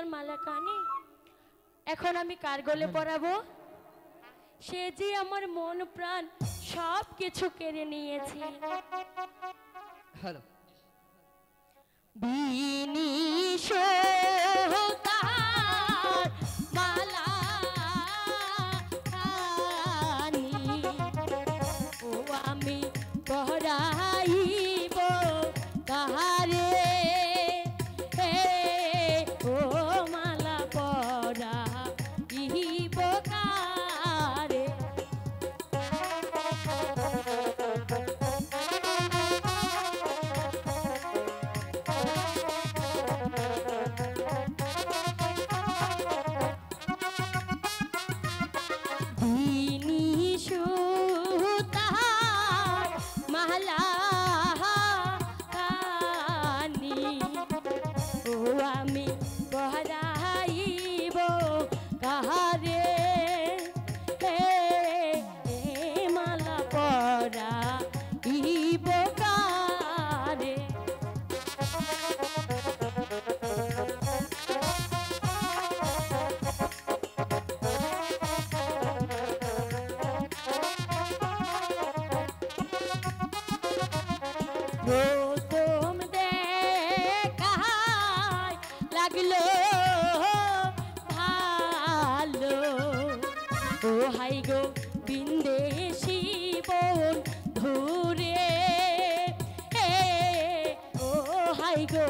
তোর মালা কানে, এখন আমি কার গলে পরাবো? সে যে আমার মন প্রাণ সব কিছু কেড়ে নিয়েছে। হ্যালো বিনিশ মালা কানি, ও আমি পরাইব কাহারে, ও মালা পরাইব কারে। মালা কানি, ও আমি পরাইব কাহারে, মালা পরাইব কারে। প্রথম দেখায় লাগলো ভালো, ও হাই গো বিন্দেশি বোন ধুরে, ও হাই গো